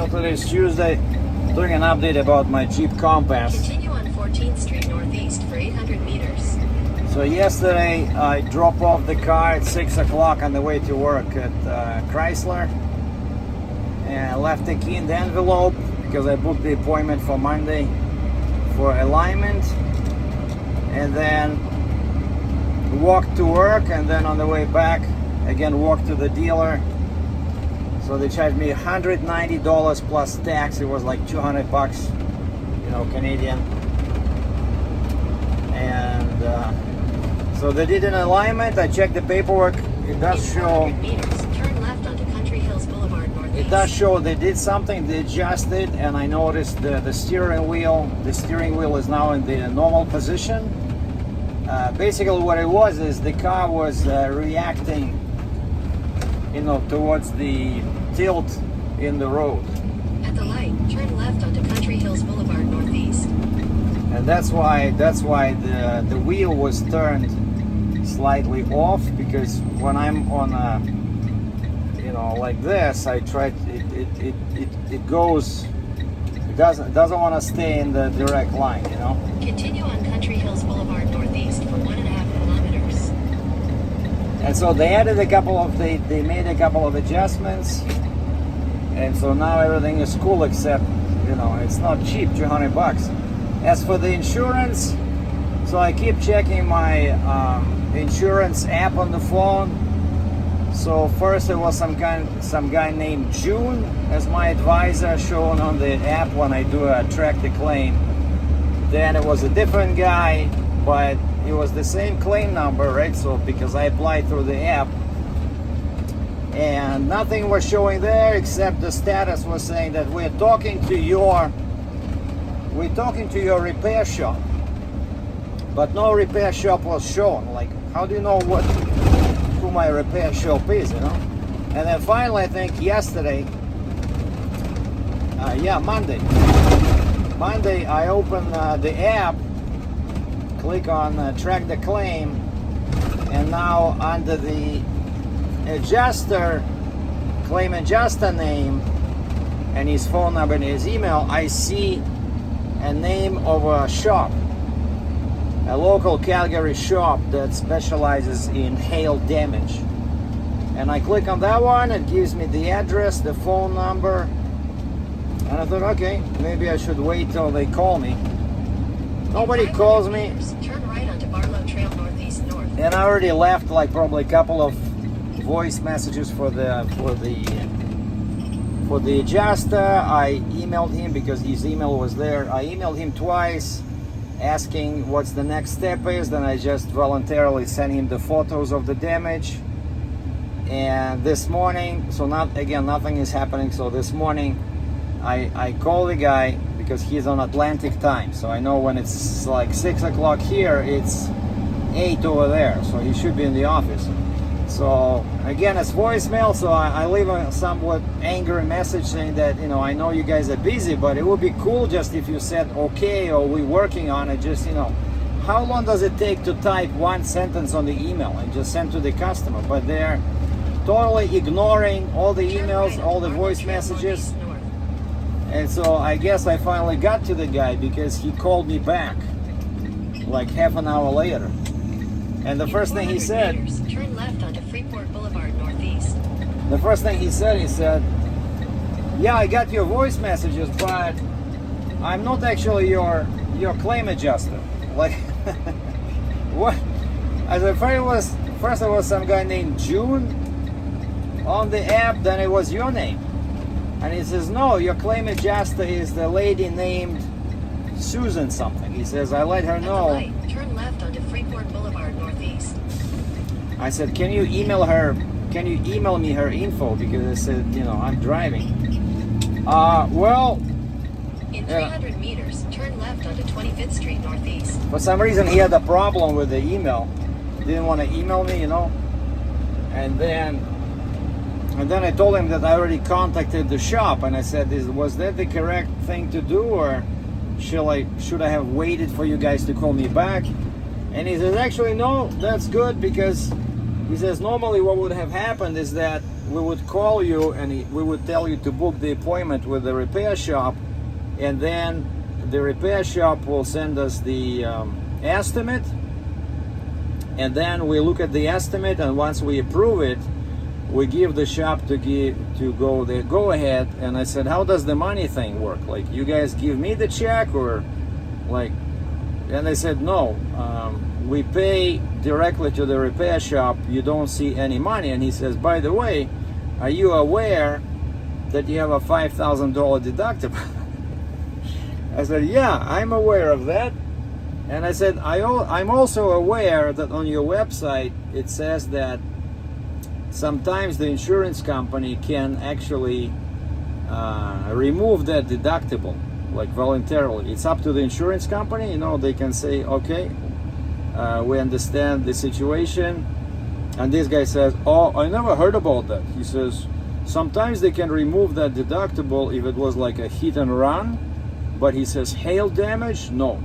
So today is Tuesday, doing an update about my Jeep Compass. Continue on 14th Street Northeast for 800 meters. So yesterday I dropped off the car at 6 o'clock on the way to work at Chrysler. And I left the key in the envelope because I booked the appointment for Monday for alignment. And then walked to work, and then on the way back, again walked to the dealer. So they charged me $190 plus tax. It was like 200 bucks, Canadian. And so they did an alignment. I checked the paperwork. It does show. Meters, turn left onto Country Hills Boulevard Northeast. It does show they did something. They adjusted, and I noticed the steering wheel. The steering wheel is now in the normal position. Basically, what it was is the car was reacting, towards the tilt in the road. At the light, turn left onto Country Hills Boulevard Northeast. And that's why the wheel was turned slightly off, because when I'm on like this, I tried it goes, it doesn't want to stay in the direct line, Continue on Country Hills Boulevard Northeast for 1.5 kilometers. And so they added they made a couple of adjustments, and so now everything is cool, except it's not cheap, 200 bucks. As for the insurance, so I keep checking my insurance app on the phone. So first it was some guy named June as my advisor shown on the app when I do track the claim. Then it was a different guy, but it was the same claim number, right? So because I applied through the app, and nothing was showing there except the status was saying that we're talking to your repair shop, but no repair shop was shown. Like, how do you know who my repair shop is, And then finally, I think yesterday, Monday, I opened the app, click on track the claim, and now under the claim adjuster name and his phone number and his email, I see a name of a shop, a local Calgary shop that specializes in hail damage. And I click on that one, it gives me the address, the phone number, and I thought, okay, maybe I should wait till they call me. Nobody calls me. Turn right onto Barlow Trail Northeast North. And I already left probably a couple of voice messages for the adjuster. I emailed him because his email was there. I emailed him twice asking what's the next step is. Then I just voluntarily sent him the photos of the damage. And this morning, so nothing is happening. So this morning I called the guy because he's on Atlantic time. So I know when it's like 6 o'clock here, it's 8 over there. So he should be in the office. So again, it's voicemail, so I leave a somewhat angry message saying that, I know you guys are busy, but it would be cool just if you said okay, or we're working on it. Just, how long does it take to type one sentence on the email and just send to the customer? But they're totally ignoring all the emails, all the voice messages. And so I guess I finally got to the guy because he called me back like half an hour later. And the first thing he said, turn left onto Freeport Boulevard Northeast. The first thing he said, yeah, I got your voice messages, but I'm not actually your claim adjuster. Like, what? I said, first it was some guy named June on the app, then it was your name. And he says, no, your claim adjuster is the lady named Susan something. He says, I let her know. At the light, turn left onto Freeport Boulevard Northeast. I said, can you email me her info? Because I said, I'm driving. Well, in 300 meters, turn left onto 25th Street Northeast. For some reason, he had a problem with the email. Didn't want to email me, And then I told him that I already contacted the shop, and I said, was that the correct thing to do, or should I have waited for you guys to call me back? And he says, actually, no, that's good, because he says normally what would have happened is that we would call you and we would tell you to book the appointment with the repair shop, and then the repair shop will send us the estimate, and then we look at the estimate, and once we approve it, we give the shop to go the go ahead. And I said, how does the money thing work? Like, you guys give me the check, or like? And they said, no, we pay directly to the repair shop. You don't see any money. And he says, by the way, are you aware that you have a $5,000 deductible? I said, yeah, I'm aware of that. And I said, I'm also aware that on your website it says that sometimes the insurance company can actually remove that deductible, like voluntarily. It's up to the insurance company, you know, they can say, okay, we understand the situation. And this guy says, oh, I never heard about that. He says, sometimes they can remove that deductible if it was like a hit and run, but he says, hail damage, no.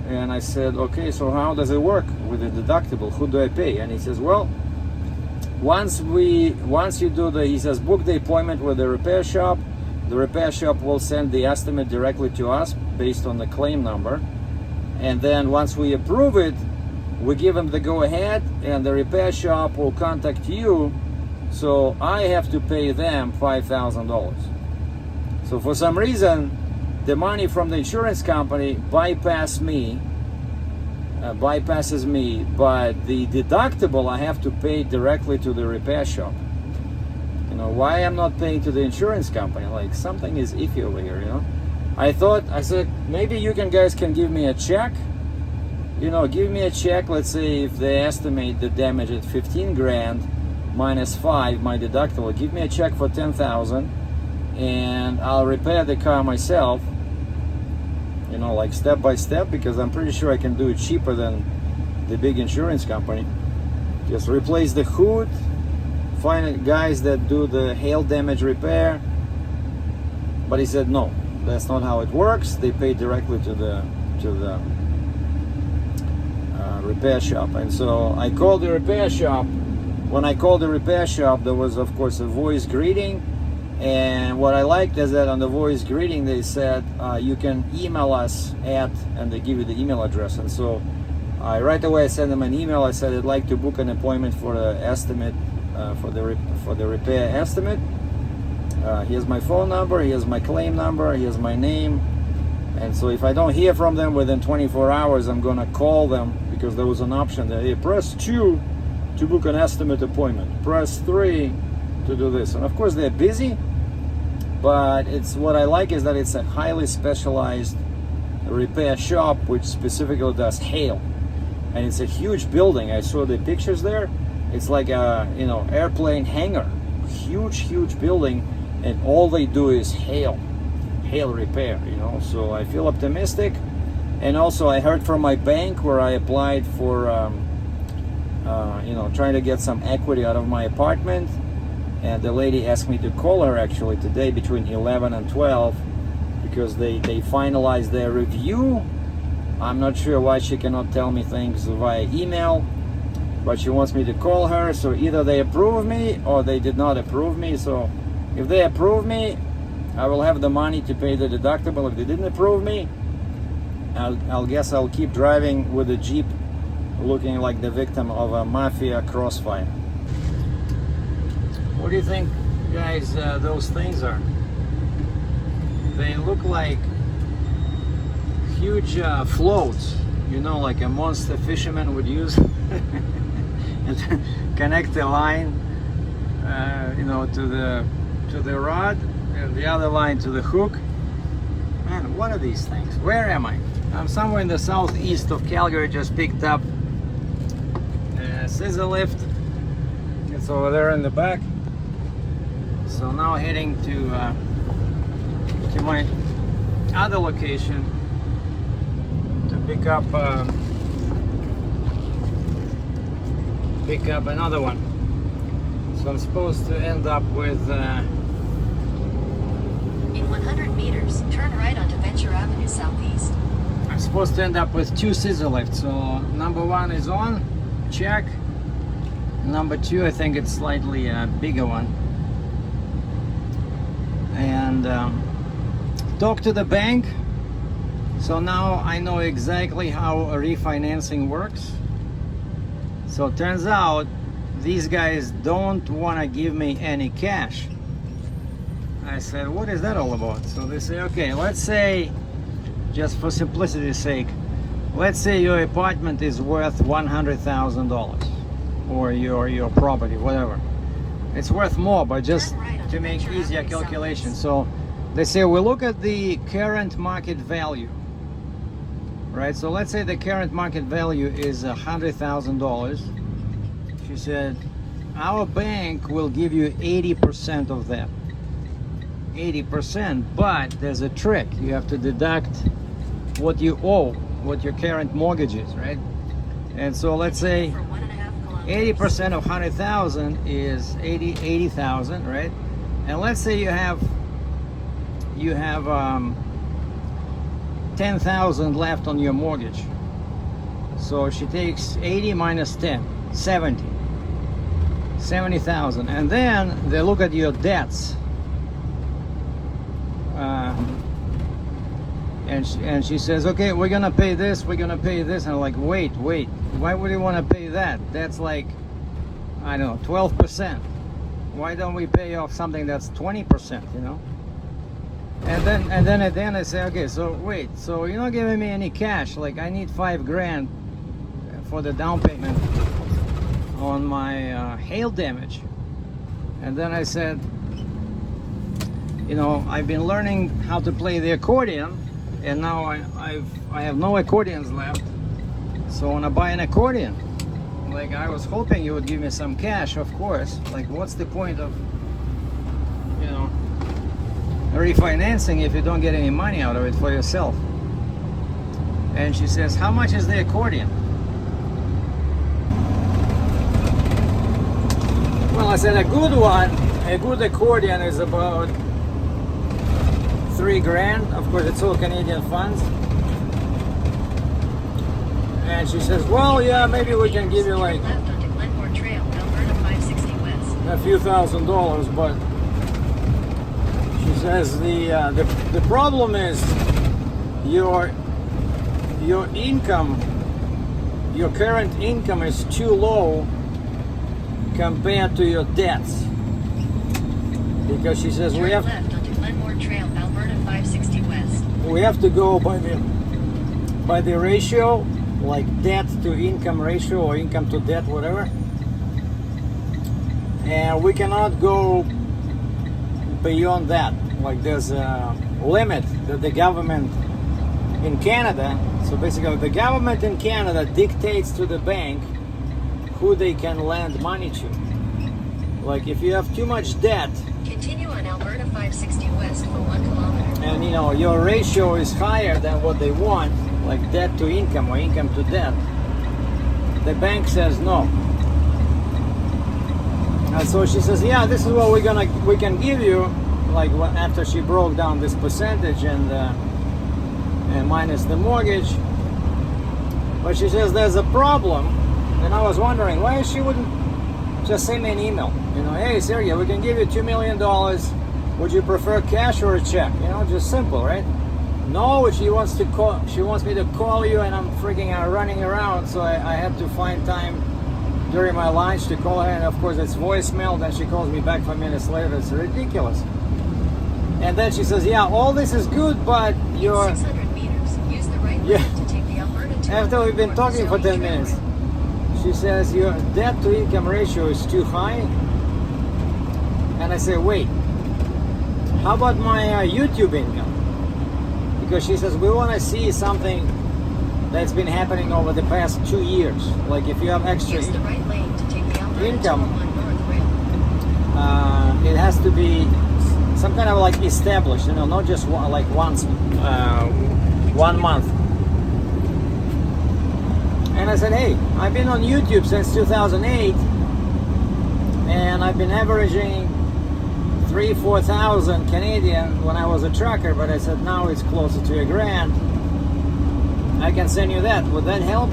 And I said, okay, so how does it work with the deductible? Who do I pay? And he says, well, once you do he says, book the appointment with the repair shop. The repair shop will send the estimate directly to us based on the claim number. And then once we approve it, we give them the go ahead, and the repair shop will contact you. So I have to pay them $5,000. So for some reason, the money from the insurance company bypasses me, but the deductible I have to pay directly to the repair shop. You know, why I'm not paying to the insurance company? Like, something is iffy over here, you know. I said, maybe you guys can give me a check. You know, give me a check. Let's say if they estimate the damage at 15 grand minus 5, my deductible, give me a check for 10,000, and I'll repair the car myself. You know, like step by step, because I'm pretty sure I can do it cheaper than the big insurance company. Just replace the hood, find guys that do the hail damage repair. But he said, no, that's not how it works. They pay directly to the repair shop. And so I called the repair shop. When I called the repair shop, there was, of course, a voice greeting. And what I liked is that on the voice greeting they said, you can email us at, and they give you the email address. And so right away I sent them an email. I said, I'd like to book an appointment for the estimate, for the repair estimate. Here's my phone number, here's my claim number, here's my name. And so if I don't hear from them within 24 hours, I'm gonna call them, because there was an option that, hey, press 2 to book an estimate appointment, press 3 to do this. And of course they're busy, but it's, what I like is that it's a highly specialized repair shop which specifically does hail, and it's a huge building. I saw the pictures there. It's like a, you know, airplane hangar, huge building, and all they do is hail repair, you know. So I feel optimistic. And also I heard from my bank where I applied for you know, trying to get some equity out of my apartment. And the lady asked me to call her actually today between 11 and 12, because they finalized their review. I'm not sure why she cannot tell me things via email, but she wants me to call her. So either they approve me or they did not approve me. So if they approve me, I will have the money to pay the deductible. If they didn't approve me, I'll guess I'll keep driving with a Jeep looking like the victim of a mafia crossfire. What do you think, guys, those things are? They look like huge floats, you know, like a monster fisherman would use and connect the line, you know, to the rod, and the other line to the hook. Man, what are these things? Where am I? I'm somewhere in the southeast of Calgary. Just picked up a scissor lift. It's over there in the back. So now heading to my other location to pick up another one. So I'm supposed to end up with In 100 meters, turn right onto Venture Avenue Southeast. I'm supposed to end up with 2 scissor lifts. So number 1 is on, check. Number 2, I think it's slightly bigger one. And talk to the bank. So now I know exactly how a refinancing works. So it turns out these guys don't want to give me any cash. I said, what is that all about? So they say, okay, let's say, just for simplicity's sake, let's say your apartment is worth $100,000, or your property, whatever. It's worth more, but just to make easier calculation. So they say, we look at the current market value, right? So let's say the current market value is $100,000. She said, our bank will give you 80% of that. 80%, but there's a trick. You have to deduct what you owe, what your current mortgage is, right? And so let's say 80% of 100,000 is 80,000, right? And let's say you have 10,000 left on your mortgage. So she takes 80 minus 10, 70,000, and then they look at your debts. And she says, okay, we're gonna pay this, we're gonna pay this. And I'm like, wait, why would you want to pay that? That's like, I don't know, 12%. Why don't we pay off something that's 20%, you know? And then at the end I say, okay, so wait, so you're not giving me any cash. Like, I need $5,000 for the down payment on my hail damage. And then I said, you know, I've been learning how to play the accordion, and now I have no accordions left. So I want to buy an accordion. Like, I was hoping you would give me some cash, of course. Like, what's the point of, you know, refinancing if you don't get any money out of it for yourself? And she says, how much is the accordion? Well, I said, a good accordion is about $3,000. Of course, it's all Canadian funds. And she says, well, yeah, maybe we can give you like a few $1,000s, but she says the problem is your income, your current income is too low compared to your debts. Because she says we have to go by the ratio, like debt to income ratio or income to debt, whatever. And we cannot go beyond that. Like, there's a limit that the government in Canada, so basically the government in Canada dictates to the bank who they can lend money to. Like, if you have too much debt, continue on Alberta 560 West for 1 kilometer. And you know, your ratio is higher than what they want, like debt to income or income to debt, the bank says no. And so she says, yeah, this is what we can give you, like after she broke down this percentage and minus the mortgage. But she says there's a problem, and I was wondering why she wouldn't just send me an email. You know, hey Sergei, we can give you $2 million. Would you prefer cash or a check? You know, just simple, right? No, she wants me to call you, and I'm freaking running around. So I had to find time during my lunch to call her, and of course it's voicemail. Then she calls me back 5 minutes later. It's ridiculous. And then she says, yeah, all this is good, but you're 600 meters. Use the right lane to take the Alberta 2. After we've been talking for 10 minutes, she says your debt to income ratio is too high. And I say, wait, how about my YouTube income? Because she says we want to see something that's been happening over the past 2 years. Like, if you have extra Use the right lane to take the Alberta income, 201 North Rail. it has to be some kind of like established, you know, not just like once, 1 month. And I said, hey, I've been on YouTube since 2008, and I've been averaging 3,000-4,000 Canadian when I was a trucker, but I said now it's closer to $1,000. I can send you that. Would that help?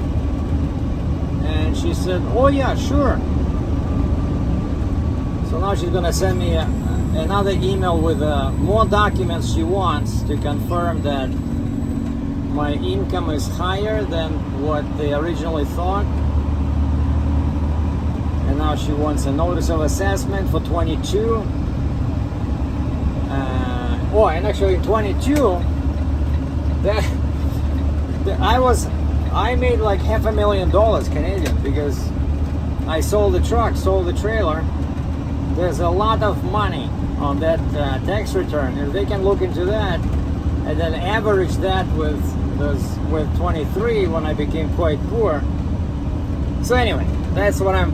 And she said, oh yeah, sure. So now she's gonna send me another email with more documents she wants to confirm that my income is higher than what they originally thought. And now she wants a notice of assessment for 22. And actually in 22, I made like $500,000 Canadian because I sold the truck, sold the trailer. There's a lot of money on that tax return. If they can look into that and then average that with 23 when I became quite poor. So anyway, that's what I'm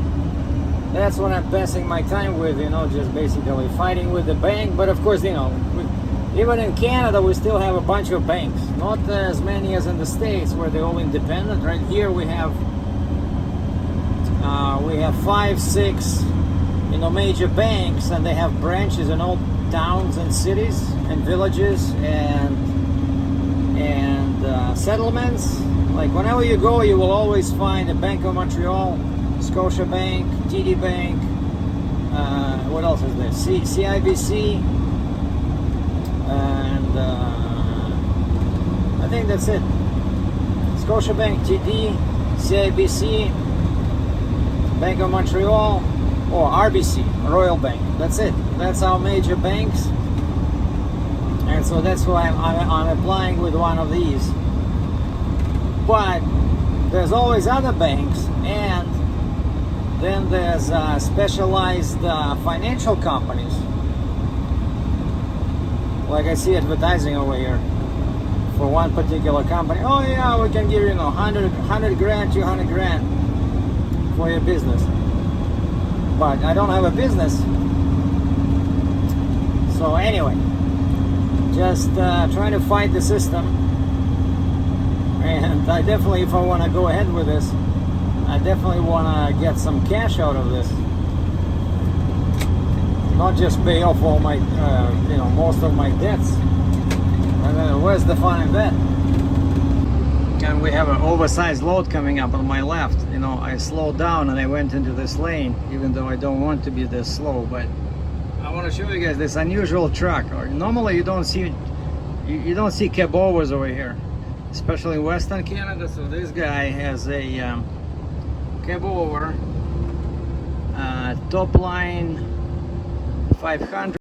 passing my time with, just basically fighting with the bank. But of course, even in Canada, we still have a bunch of banks. Not as many as in the States where they're all independent. Right here we have 5, 6, major banks, and they have branches in all towns and cities and villages and settlements. Like whenever you go, you will always find a Bank of Montreal, Scotia Bank, TD Bank. What else is there? CIBC, and I think that's it. Scotia Bank, TD, CIBC, Bank of Montreal, or RBC, Royal Bank. That's it. That's our major banks, and so that's why I'm applying with one of these. But there's always other banks, and then there's specialized financial companies. Like I see advertising over here for one particular company. Oh yeah, we can give you 100 grand, 200 grand for your business. But I don't have a business. So anyway, just trying to fight the system. And I definitely, if I want to go ahead with this, I definitely want to get some cash out of this. Not just pay off all my, most of my debts. And where's the fun in that? And we have an oversized load coming up on my left. I slowed down and I went into this lane, even though I don't want to be this slow. But I want to show you guys this unusual truck. Normally you don't see cab overs over here, especially in Western Canada. So this guy has a cab over, top line 500.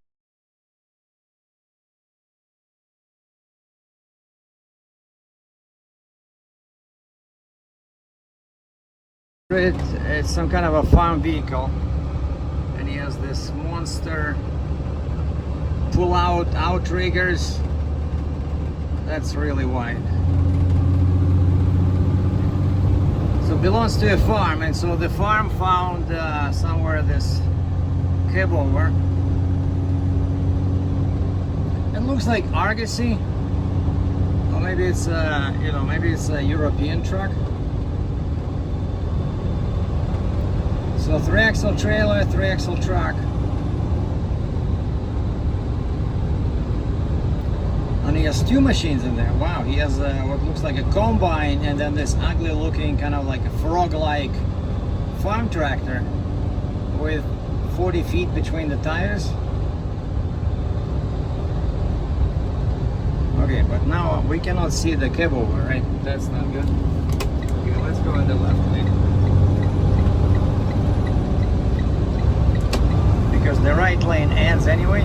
It's some kind of a farm vehicle, and he has this monster pull-out outriggers. That's really wide. So it belongs to a farm, and so the farm found somewhere this cab over. It looks like Argosy, or maybe it's maybe it's a European truck. So 3-axle trailer, 3-axle truck. And he has 2 machines in there. Wow, he has what looks like a combine, and then this ugly looking kind of like a frog-like farm tractor with 40 feet between the tires. Okay, but now we cannot see the cab over, right? That's not good. Okay, let's go on the left lane. Because the right lane ends anyway.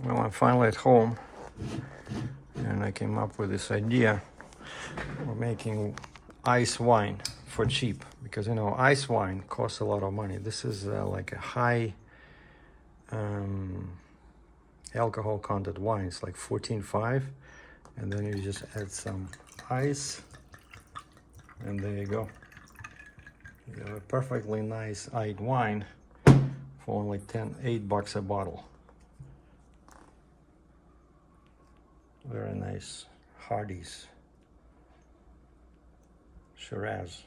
Well, I'm finally at home, and I came up with this idea. We're making ice wine for cheap, because ice wine costs a lot of money. This is like a high alcohol content wine. It's like 14.5, and then you just add some ice, and there you go. You have a perfectly nice white wine for only $8 a bottle. Very nice Hardy's Shiraz.